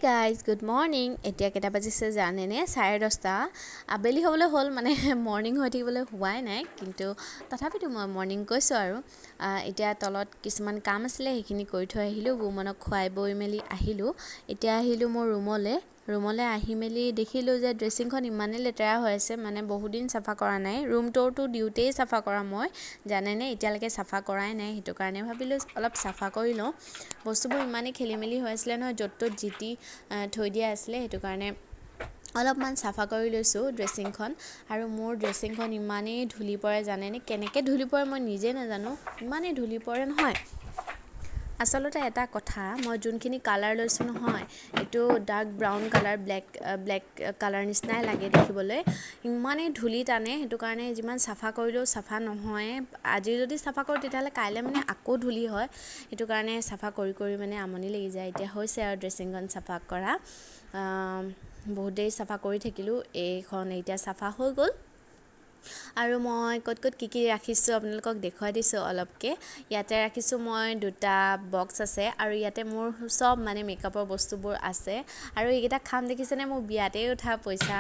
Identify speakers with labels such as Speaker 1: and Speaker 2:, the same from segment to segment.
Speaker 1: Guys good morning. এতিয়া কেইটা বাজিছে জানেনে? 10:30 আবেলি হ'বলৈ হ'ল, মানে মৰ্ণিং হৈ থাকিবলৈ হোৱাই নাই, কিন্তু তথাপিতো মই মৰ্ণিং কৈছোঁ আৰু এতিয়া তলত কিছুমান কাম আছিলে, সেইখিনি কৰি থৈ আহিলোঁ। বুমনক খুৱাই বৈ মেলি আহিলোঁ। এতিয়া আহিলোঁ মোৰ ৰুমলৈ আহি মেলি দেখিলোঁ যে ড্ৰেছিংখন ইমানেই লেতেৰা হৈ আছে, মানে বহুদিন চাফা কৰা নাই। ৰুমটোতো দিওঁতেই চাফা কৰা মই, জানেনে? এতিয়ালৈকে চাফা কৰাই নাই, সেইটো কাৰণে ভাবিলোঁ অলপ চাফা কৰি লওঁ। বস্তুবোৰ ইমানেই খেলি মেলি হৈ আছিলে নহয়, য'ত ত'ত জিতি থৈ দিয়া আছিলে, সেইটো কাৰণে অলপমান চাফা কৰি লৈছোঁ ড্ৰেছিংখন। আৰু মোৰ ড্ৰেছিংখন ইমানেই ধূলি পৰে জানেনে? কেনেকৈ ধূলি পৰে মই নিজে নাজানো, ইমানেই ধূলি পৰে নহয়। আচলতে এটা কথা, মই যোনখিনি কালাৰ লৈছোঁ নহয়, এইটো dark brown colour, black colour নিচিনাই লাগে দেখিবলৈ। ইমানেই ধূলি টানে, সেইটো কাৰণে যিমান চাফা কৰিলেও চাফা নহয়। আজি যদি চাফা কৰোঁ তেতিয়াহ'লে কাইলৈ মানে আকৌ ধূলি হয়, সেইটো কাৰণে চাফা কৰি মানে আমনি লাগি যায়। এতিয়া হৈছে আৰু ড্ৰেছিংখন চাফা কৰা। বহুত দেৰি চাফা কৰি থাকিলোঁ, এইখন এতিয়া চাফা হৈ গ'ল। আৰু মই ক'ত কি ৰাখিছোঁ আপোনালোকক দেখুৱাই দিছোঁ অলপকৈ। ইয়াতে ৰাখিছোঁ মই 2টা বক্স আছে, আৰু ইয়াতে মোৰ চব মানে মেকআপৰ বস্তুবোৰ আছে। আৰু এইকেইটা খাম দেখিছেনে? মোৰ বিয়াতেই উঠা পইচা,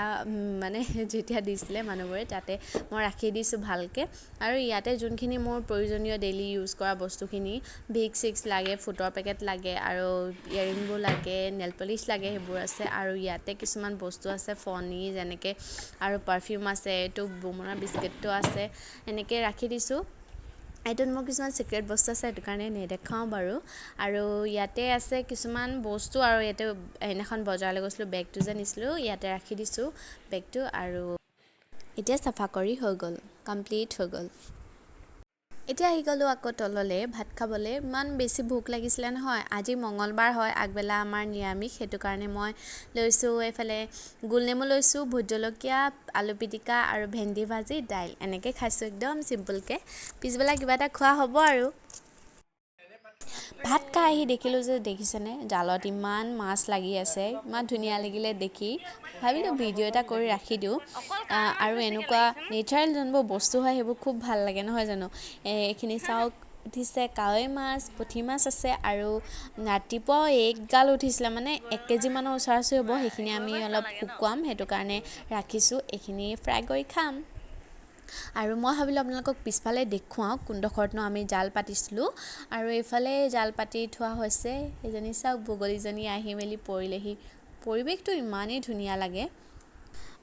Speaker 1: মানে যেতিয়া দিছিলে মানুহবোৰে, তাতে মই ৰাখি দিছোঁ ভালকৈ। আৰু ইয়াতে যোনখিনি মোৰ প্ৰয়োজনীয় ডেইলি ইউজ কৰা বস্তুখিনি, ভিক্স লাগে, ফুটৰ পেকেট লাগে, আৰু ইয়েৰিংবোৰ লাগে, নেল পলিচ লাগে, সেইবোৰ আছে। আৰু ইয়াতে কিছুমান বস্তু আছে ফণি যেনেকৈ, আৰু পাৰফিউম আছে, এইটো বুমনৰ বিস্কুটটো আছে, এনেকৈ ৰাখি দিছোঁ। এইটোত মোৰ কিছুমান চিক্ৰেট বস্তু আছে, সেইটো কাৰণে নেদেখাওঁ বাৰু। আৰু ইয়াতে আছে কিছুমান বস্তু, আৰু ইয়াতে সেইদিনাখন বজাৰলৈ গৈছিলোঁ, বেগটো যে নিছিলোঁ, ইয়াতে ৰাখি দিছোঁ বেগটো। আৰু এতিয়া চাফা কৰি হৈ গ'ল, কমপ্লিট হৈ গ'ল। এতিয়া আহি গ'লোঁ আকৌ তললৈ ভাত খাবলৈ। ইমান বেছি ভোক লাগিছিলে নহয়, আজি মঙলবাৰ হয়, আগবেলা আমাৰ নিৰামিষ, সেইটো কাৰণে মই লৈছোঁ এইফালে গোলনেমু লৈছোঁ, ভোট জলকীয়া, আলু পিটিকা আৰু ভেন্দি ভাজি, দাইল, এনেকৈ খাইছোঁ একদম চিম্পুলকৈ। পিছবেলা কিবা এটা খোৱা হ'ব আৰু। ভাত খাই আহি দেখিলোঁ যে, দেখিছেনে জালত ইমান মাছ লাগি আছে, ইমান ধুনীয়া লাগিলে দেখি। ভাবিলোঁ ভিডিঅ' এটা কৰি ৰাখি দিওঁ। আৰু এনেকুৱা নেচাৰেল যোনবোৰ বস্তু হয় সেইবোৰ খুব ভাল লাগে নহয় জানো? এইখিনি চাওক, উঠিছে কাৱৈ মাছ, পুঠি মাছ আছে, আৰু ৰাতিপুৱাও এগাল উঠিছিলে, মানে 1 কেজিমানৰ ওচৰা-ওচৰি হ'ব। সেইখিনি আমি অলপ শুকুৱাম, সেইটো কাৰণে ৰাখিছোঁ। এইখিনি ফ্ৰাই কৰি খাম। আৰু মই ভাবিলোঁ আপোনালোকক পিছফালে দেখুৱাওঁ, কোনডোখৰতনো আমি জাল পাতিছিলোঁ। আৰু এইফালে জাল পাতি থোৱা হৈছে। এইজনী চাওক, বগলীজনী আহি মেলি পৰিলেহি। পৰিৱেশটো ইমানেই ধুনীয়া লাগে।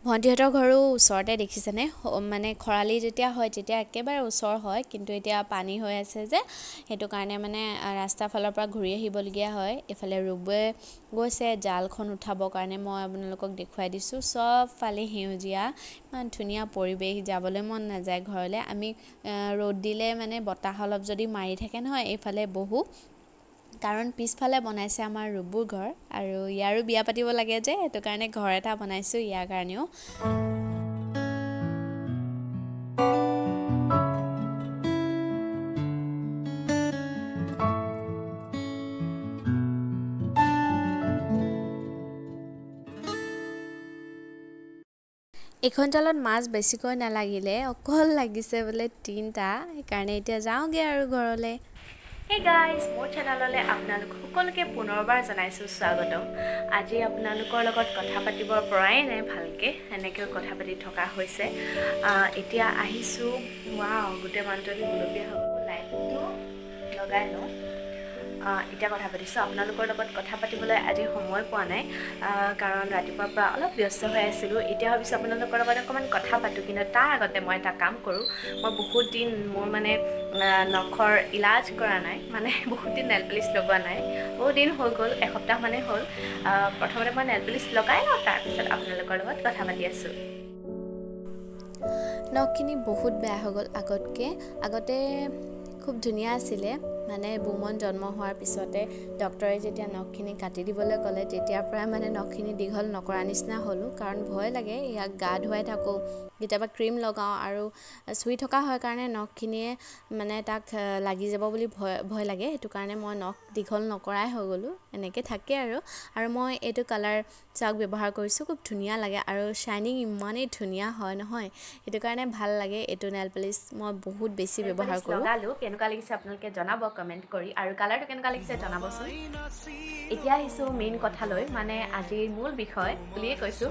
Speaker 1: ভণ্টিহঁতৰ ঘৰো ওচৰতে, দেখিছেনে? মানে খৰালি যেতিয়া হয় তেতিয়া একেবাৰে ওচৰ হয়, কিন্তু এতিয়া পানী হৈ আছে যে, সেইটো কাৰণে মানে ৰাস্তাৰ ফালৰ পৰা ঘূৰি আহিবলগীয়া হয়। এইফালে ৰুবুৱে গৈছে জালখন উঠাবৰ কাৰণে, মই আপোনালোকক দেখুৱাই দিছোঁ। চবফালে সেউজীয়া, ইমান ধুনীয়া পৰিৱেশ, যাবলৈ মন নাযায় ঘৰলৈ। আমি ৰ'দ দিলে মানে বতাহ অলপ যদি মাৰি থাকে নহয়, এইফালে বহোঁ, কাৰণ পিছফালে বনাইছে আমাৰ ৰুবুৰ ঘৰ, আৰু ইয়াৰো বিয়া পাতিব লাগে যে, সেইটো কাৰণে ঘৰ এটা বনাইছোঁ ইয়াৰ কাৰণেও। এইখন জালত মাছ বেছিকৈ নালাগিলে, অকল লাগিছে বোলে 3টা, সেইকাৰণে এতিয়া যাওঁগৈ আৰু ঘৰলৈ।
Speaker 2: হেই গাইজ, মোৰ চেনেললৈ আপোনালোক সকলোকে পুনৰবাৰ জনাইছোঁ স্বাগতম। আজি আপোনালোকৰ লগত কথা পাতিবৰ পৰাই নাই ভালকৈ, এনেকৈ কথা পাতি থকা হৈছে। এতিয়া আহিছোঁ, গোটেই মানুহজনী গুলপীয়া হ'ব, লাইটটো লগাই লওঁ। এতিয়া কথা পাতিছোঁ। আপোনালোকৰ লগত কথা পাতিবলৈ আজি সময় পোৱা নাই, কাৰণ ৰাতিপুৱাৰ পৰা অলপ ব্যস্ত হৈ আছিলোঁ। এতিয়া ভাবিছোঁ আপোনালোকৰ লগত অকণমান কথা পাতোঁ, কিন্তু তাৰ আগতে মই এটা কাম কৰোঁ। মই বহুত দিন মোৰ মানে নখৰ ইলাজ কৰা নাই, মানে বহুত দিন নেল পলিচ লগোৱা নাই, বহুত দিন হৈ গ'ল, এসপ্তাহমানেই হ'ল। প্ৰথমতে মই নেল পলিচ লগাই লওঁ, তাৰপিছত আপোনালোকৰ লগত কথা পাতি আছোঁ।
Speaker 1: নখখিনি বহুত বেয়া হৈ গ'ল আগতে খুব ধুনীয়া আছিলে। মানে বুমন জন্ম হোৱাৰ পিছতে ডক্টৰে যেতিয়া নখখিনি কাটি দিবলৈ ক'লে, তেতিয়াৰ পৰাই মানে নখখিনি দীঘল নকৰা নিচিনা হ'লোঁ, কাৰণ ভয় লাগে। ইয়াক গা ধুৱাই থাকোঁ, কেতিয়াবা ক্ৰীম লগাওঁ, আৰু চুই থকা হয় কাৰণে নখখিনিয়ে মানে তাক লাগি যাব বুলি ভয় লাগে, সেইটো কাৰণে মই নখ দীঘল নকৰাই হৈ গ'লোঁ। এনেকৈ থাকে আৰু মই এইটো কালাৰ চাওক ব্যৱহাৰ কৰিছোঁ, খুব ধুনীয়া লাগে, আৰু শ্বাইনিং ইমানেই ধুনীয়া হয় নহয়, সেইটো কাৰণে ভাল লাগে। এইটো নেল পলিচ মই বহুত বেছি ব্যৱহাৰ কৰোঁ।
Speaker 2: লগালোঁ, কেনেকুৱা লাগিছে আপোনালোকে জনাব কমেণ্ট কৰি আৰু কালাৰটো কেনেকুৱা লাগিছে জনাবচোন এতিয়া আহিছোঁ মেইন কথালৈ মানে আজিৰ মূল বিষয় বুলিয়ে কৈছোঁ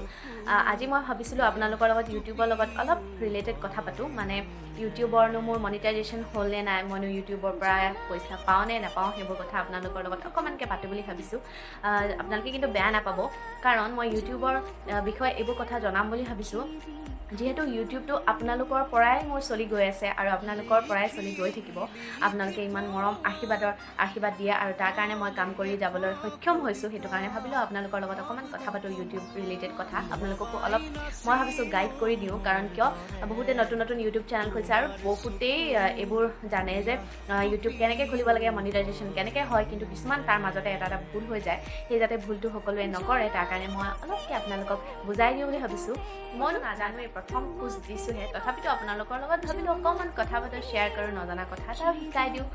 Speaker 2: আজি মই ভাবিছিলোঁ আপোনালোকৰ লগত ইউটিউবৰ লগত অলপ ৰিলেটেড কথা পাতোঁ মানে ইউটিউবৰনো মোৰ মনিটাইজেশ্যন হ'ল নে নাই মইনো ইউটিউবৰ পৰা পইচা পাওঁ নে নাপাওঁ সেইবোৰ কথা আপোনালোকৰ লগত অকণমানকৈ পাতোঁ বুলি ভাবিছোঁ আপোনালোকে কিন্তু বেয়া নাপাব কাৰণ মই ইউটিউবৰ বিষয়ে এইবোৰ কথা জনাম বুলি ভাবিছোঁ যিহেতু ইউটিউবটো আপোনালোকৰ পৰাই মোৰ চলি গৈ আছে আৰু আপোনালোকৰ পৰাই চলি গৈ থাকিব আপোনালোকে ইমান মৰম আশীৰ্বাদ দিয়ে আৰু তাৰ কাৰণে মই কাম কৰি যাবলৈ সক্ষম হৈছোঁ সেইটো কাৰণে ভাবিলোঁ আপোনালোকৰ লগত অকণমান কথা পাতোঁ ইউটিউব ৰিলেটেড কথা আপোনালোককো অলপ মই ভাবিছোঁ গাইড কৰি দিওঁ কাৰণ কিয় বহুতে নতুন ইউটিউব চেনেল খুলিছে আৰু বহুতেই এইবোৰ জানে যে ইউটিউব কেনেকৈ খুলিব লাগে মনিটাইজেশ্যন কেনেকৈ হয় কিন্তু কিছুমান তাৰ মাজতে এটা ভুল হৈ যায় সেই যাতে ভুলটো সকলোৱে নকৰে তাৰ কাৰণে মই অলপকৈ আপোনালোকক বুজাই দিওঁ বুলি ভাবিছোঁ মই নাজানোৱেই প্ৰথম খোজ দিছোঁহে তথাপিতো আপোনালোকৰ লগত ভাবিলোঁ অকণমান কথা পাতোঁ শ্বেয়াৰ কৰোঁ নজনা কথা এটাও শিকাই দিওঁ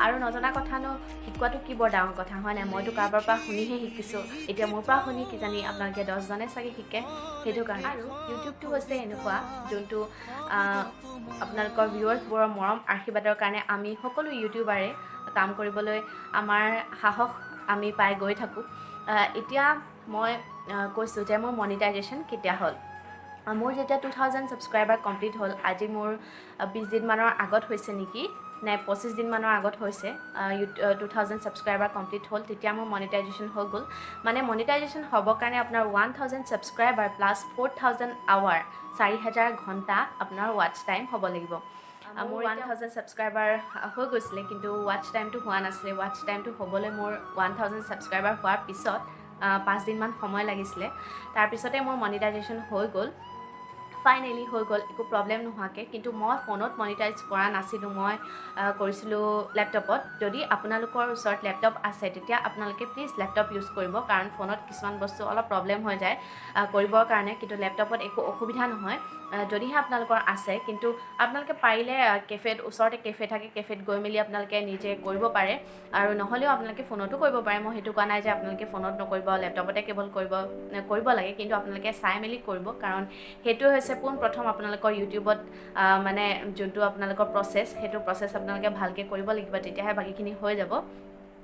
Speaker 2: আৰু নজনা কথানো শিকোৱাটো কি বৰ ডাঙৰ কথা হয় নাই মইতো কাৰোবাৰ পৰা শুনিহে শিকিছোঁ এতিয়া মোৰ পৰা শুনি কিজানি আপোনালোকে 10জনে চাগে শিকে সেইটো কাৰণে আৰু ইউটিউবটো হৈছে এনেকুৱা যোনটো আপোনালোকৰ ভিউৱাৰ্ছবোৰৰ মৰম আশীৰ্বাদৰ কাৰণে আমি সকলো ইউটিউবাৰে কাম কৰিবলৈ আমাৰ সাহস আমি পাই গৈ থাকোঁ এতিয়া মই কৈছোঁ যে মোৰ মনিটাইজেশ্যন কেতিয়া হ'ল মোৰ যেতিয়া 2000 ছাবস্ক্ৰাইবাৰ কমপ্লিট হ'ল আজি মোৰ 20 দিনমানৰ আগত হৈছে নেকি নাই 25 দিনমানৰ আগত হৈছে 2000 ছাবস্ক্ৰাইবাৰ কমপ্লিট হ'ল তেতিয়া মোৰ মনিটাইজেশ্যন হৈ গ'ল মানে মনিটাইজেশ্যন হ'বৰ কাৰণে আপোনাৰ 1000 ছাবস্ক্ৰাইবাৰ প্লাছ 4000 আৱাৰ 4000 ঘণ্টা আপোনাৰ ৱাটচ টাইম হ'ব লাগিব মোৰ 1000 ছাবস্ক্ৰাইবাৰ হৈ গৈছিলে কিন্তু ৱাটচ টাইমটো হোৱা নাছিলে ৱাটচ টাইমটো হ'বলৈ মোৰ 1000 ছাবস্ক্ৰাইবাৰ হোৱাৰ পিছত 5 দিনমান সময় লাগিছিলে তাৰপিছতে মোৰ মনিটাইজেশ্যন হৈ গ'ল ফাইনেলি হৈ গ'ল একো প্ৰব্লেম নোহোৱাকৈ কিন্তু মই ফোনত মনিটাইজ কৰা নাছিলোঁ মই কৰিছিলোঁ লেপটপত যদি আপোনালোকৰ ওচৰত লেপটপ আছে তেতিয়া আপোনালোকে প্লিজ লেপটপ ইউজ কৰিব কাৰণ ফোনত কিছুমান বস্তু অলপ প্ৰব্লেম হৈ যায় কৰিবৰ কাৰণে কিন্তু লেপটপত একো অসুবিধা নহয় যদিহে আপোনালোকৰ আছে কিন্তু আপোনালোকে পাৰিলে কেফেত ওচৰতে কেফে থাকে কেফেত গৈ মেলি আপোনালোকে নিজে কৰিব পাৰে আৰু নহ'লেও আপোনালোকে ফোনতো কৰিব পাৰে মই সেইটো কোৱা নাই যে আপোনালোকে ফোনত নকৰিব লেপটপতে কেৱল কৰিব লাগে কিন্তু আপোনালোকে চাই মেলি কৰিব কাৰণ সেইটো হৈছে পোনপ্ৰথম আপোনালোকৰ ইউটিউবত মানে যোনটো আপোনালোকৰ প্ৰচেছ সেইটো প্ৰচেছ আপোনালোকে ভালকৈ কৰিব লাগিব তেতিয়াহে বাকীখিনি হৈ যাব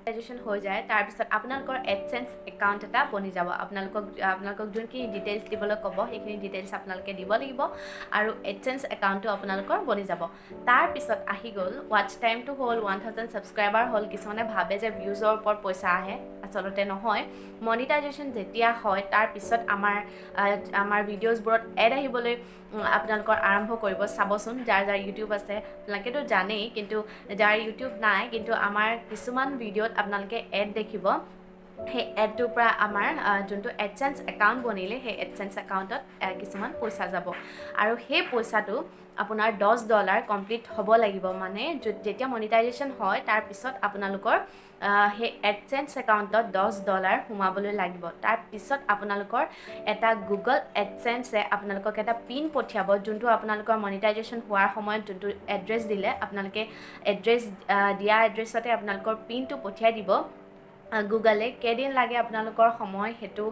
Speaker 2: মনিটাইজেশ্যন হৈ যায় তাৰপিছত আপোনালোকৰ এডচেন্স একাউণ্ট এটা বনি যাব আপোনালোকক যোনখিনি ডিটেইলছ দিবলৈ ক'ব সেইখিনি ডিটেইলছ আপোনালোকে দিব লাগিব আৰু এডচেন্স একাউণ্টটো আপোনালোকৰ বনি যাব তাৰপিছত আহি গ'ল ৱাটচ টাইমটো হ'ল 1000 ছাবস্ক্ৰাইবাৰ হ'ল কিছুমানে ভাবে যে ভিউজৰ ওপৰত পইচা আহে আচলতে নহয় মনিটাইজেশ্যন যেতিয়া হয় তাৰপিছত আমাৰ ভিডিঅ'জবোৰত এড আহিবলৈ আপোনালোকৰ আৰম্ভ কৰিব চাবচোন যাৰ ইউটিউব আছে আপোনালোকেতো জানেই কিন্তু যাৰ ইউটিউব নাই কিন্তু আমাৰ কিছুমান ভিডিঅ'ত আপোনালোকে এড দেখিব সেই এডটোৰ পৰা আমাৰ যোনটো এডচেন্স একাউণ্ট বনিলে সেই এডচেন্স একাউণ্টত কিছুমান পইচা যাব আৰু সেই পইচাটো আপোনাৰ $10 কমপ্লিট হ'ব লাগিব মানে যেতিয়া মনিটাইজেশ্যন হয় তাৰপিছত আপোনালোকৰ সেই এডচেন্স একাউণ্টত $10 সোমাবলৈ লাগিব তাৰপিছত আপোনালোকৰ এটা গুগল এডচেন্সে আপোনালোকক এটা পিন পঠিয়াব যোনটো আপোনালোকৰ মনিটাইজেশ্যন হোৱাৰ সময়ত যোনটো এড্ৰেছ দিলে আপোনালোকে দিয়া এড্ৰেছতে আপোনালোকৰ পিনটো পঠিয়াই দিব গুগলে কেইদিন লাগে আপোনালোকৰ সময় সেইটো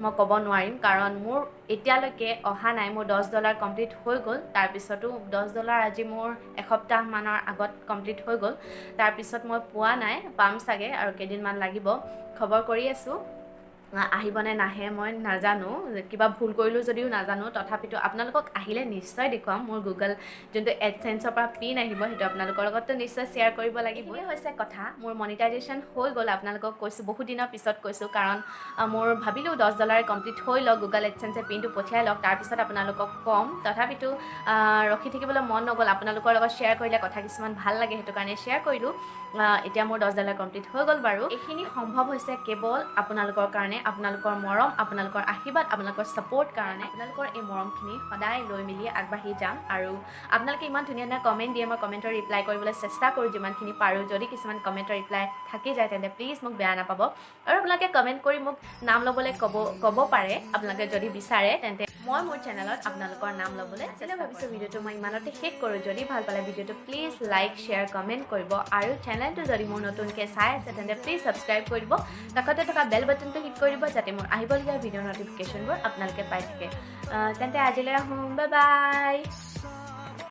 Speaker 2: মই ক'ব নোৱাৰিম কাৰণ মোৰ এতিয়ালৈকে অহা নাই মোৰ $10 কমপ্লিট হৈ গ'ল তাৰপিছতো $10 আজি মোৰ এসপ্তাহমানৰ আগত কমপ্লিট হৈ গ'ল তাৰপিছত মই পোৱা নাই পাম চাগে আৰু কেইদিনমান লাগিব খবৰ কৰি আছোঁ আহিবনে নাহে মই নাজানো কিবা ভুল কৰিলোঁ যদিও নাজানো তথাপিতো আপোনালোকক আহিলে নিশ্চয় দেখুৱাম মোৰ গুগল যোনটো এডচেন্সৰ পৰা পিন আহিব সেইটো আপোনালোকৰ লগততো নিশ্চয় শ্বেয়াৰ কৰিব লাগিব এই হৈছে কথা মোৰ মনিটাইজেশ্যন হৈ গ'ল আপোনালোকক কৈছোঁ বহুত দিনৰ পিছত কৈছোঁ কাৰণ মোৰ ভাবিলোঁ $10 কমপ্লিট হৈ লওক গুগল এডচেন্সে পিনটো পঠিয়াই লওক তাৰপিছত আপোনালোকক ক'ম তথাপিতো ৰখি থাকিবলৈ মন নগ'ল আপোনালোকৰ লগত শ্বেয়াৰ কৰিলে কথা কিছুমান ভাল লাগে সেইটো কাৰণে শ্বেয়াৰ কৰিলোঁ এতিয়া মোৰ $10 কমপ্লিট হৈ গ'ল বাৰু এইখিনি সম্ভৱ হৈছে কেৱল আপোনালোকৰ কাৰণে আপোনালোকৰ মৰম আপোনালোকৰ আশীৰ্বাদ আপোনালোকৰ ছাপোৰ্ট কাৰণে আপোনালোকৰ এই মৰমখিনি সদায় লৈ মেলি আগবাঢ়ি যাম আৰু আপোনালোকে ইমান ধুনীয়া ধুনীয়া কমেণ্ট দিয়ে মই কমেণ্টৰ ৰিপ্লাই কৰিবলৈ চেষ্টা কৰোঁ যিমানখিনি পাৰোঁ যদি কিছুমান কমেণ্টৰ ৰিপ্লাই থাকি যায় তেন্তে প্লিজ মোক বেয়া নাপাব আৰু আপোনালোকে কমেণ্ট কৰি মোক নাম ল'বলৈ ক'ব পাৰে আপোনালোকে যদি বিচাৰে তেন্তে মই মোৰ চেনেলত আপোনালোকৰ নাম ল'বলৈ চেষ্টা ভাবিছোঁ ভিডিঅ'টো মই ইমানতে শেষ কৰোঁ যদি ভাল পালে ভিডিঅ'টো প্লিজ লাইক শ্বেয়াৰ কমেণ্ট কৰিব আৰু চেনেলটো যদি মোৰ নতুনকৈ চাই আছে তেন্তে প্লিজ ছাবস্ক্ৰাইব কৰি দিব কাষতে থকা বেল বাটনটো হিট কৰি দিব যাতে মোৰ আহিবলগীয়া ভিডিঅ'ৰ নটিফিকেশ্যনবোৰ আপোনালোকে পাই থাকে তেন্তে আজিলৈ আহোঁ বাই বাই